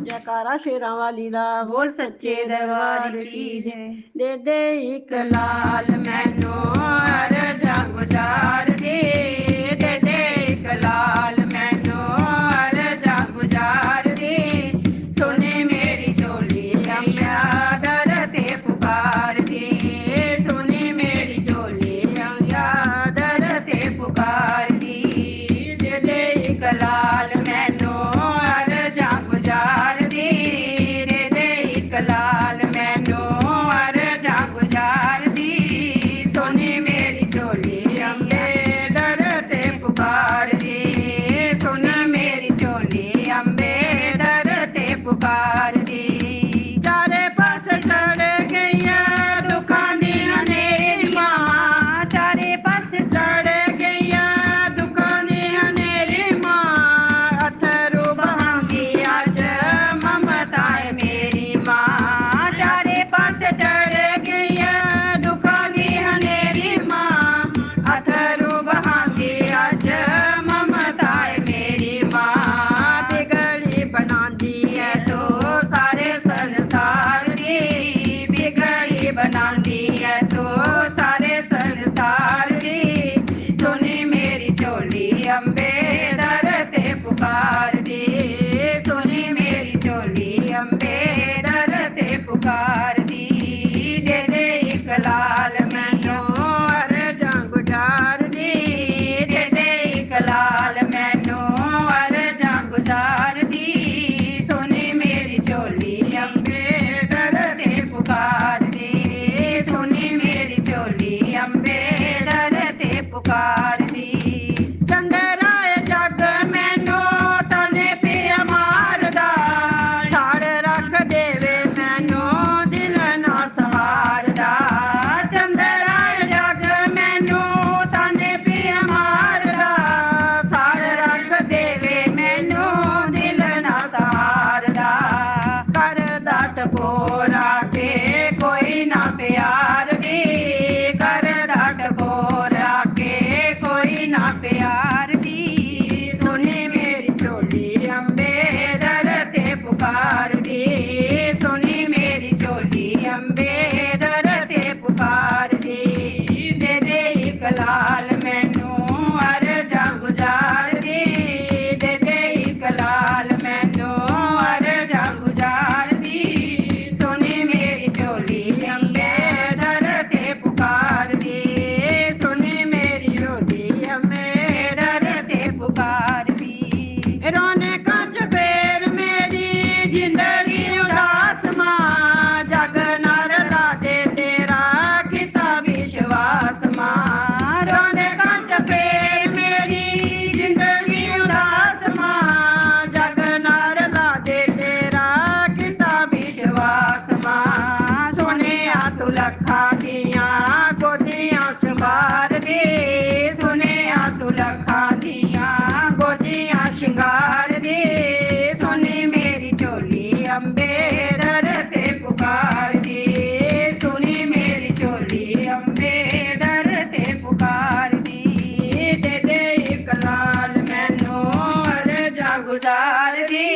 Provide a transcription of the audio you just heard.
जयकारा शेरां वाली दा बोल सच्चे दरबार की जय। दे दे इक लाल मैनू अरजा गुजार दी, दे दे इक लाल मैनू अरजा गुजार दी। सुने मेरी झोली अम्बिया दर ते पुकार दी, सुने मेरी झोली अम्बिया दर ते पुकार दी। दे दे इक लाल मैनू अरजा गुजार दी, दे दे इक लाल मैनू अरजा गुजार दी। सोनी मेरी झोली अम्बे दर ते पुकार दी, सुन मेरी झोली अम्बे दर ते पुकार दी। चारे पास चढ़ गईया दुखां दी हनेरी मां, चारे पास चढ़ गईया दुखां दी हनेरी मां। अथरू बहांगी अज ममता है मेरी मां, चारे पास चढ़ गईया दुखां दी हनेरी मां। अथरू बहांगी अज ममता है मेरी मां। बिगड़ी बनांदी है तो सारे संसार दी, बिगड़ी बनांदी है तो सारे संसार दी। सुनी मेरी झोली अम्बे दर ते पुकार दी, सुनी मेरी झोली अम्बे दर ते पुकार दी। दे दे इक लाल मैनू अरजा गुजार दी, दे दे इक लाल मैनू अरजा गुजार दी। सुनी मेरी झोली अम्बे दर ते पुकार दी, सुनी मेरी झोली अम्बे दर ते पुकार दी। चंदराए जग मैनू तने पिया मारदा, छाड़ रख देवे मैनू दिल ना सवारदा। चंदराए जग मैनू तने पिया मारदा, छाड़ रख देवे मैनू दिल ना सवारदा। करदा टकोरा के कोई ना प्यार दी, करदा टकोरा के कोई ना प्यार दी। सुनी मेरी झोली अम्बे दर ते पुकार दी, सुनी मेरी झोली अम्बे दर ते पुकार दी। दे दे इक लाल मैनू अरजा गुजार दी, दे दे इक लाल मैनू अरजा गुजार दी। सुनी मेरी झोली अम्बे दर ते पुकार दी, सुनी मेरी झोली अम्बे दर ते पुकार दी। रोने कंच फेर मेरी जिंदगी उदास मां, जग नर ला दे तेरा किता विश्वास मां। रोने कंच फेर मेरी जिंदगी उदास मां, जग नर ला दे तेरा किता विश्वास मां। सुने तू लखा दिया गोदियां शंगार दी, सुने तू लखा दिया गोदियां शिंगार दी। सुनी मेरी झोली अम्बे दर ते पुकार दी, सुनी मेरी झोली अम्बे दर ते पुकार दी। दे दे इक लाल मैनू अरजा गुजार दी।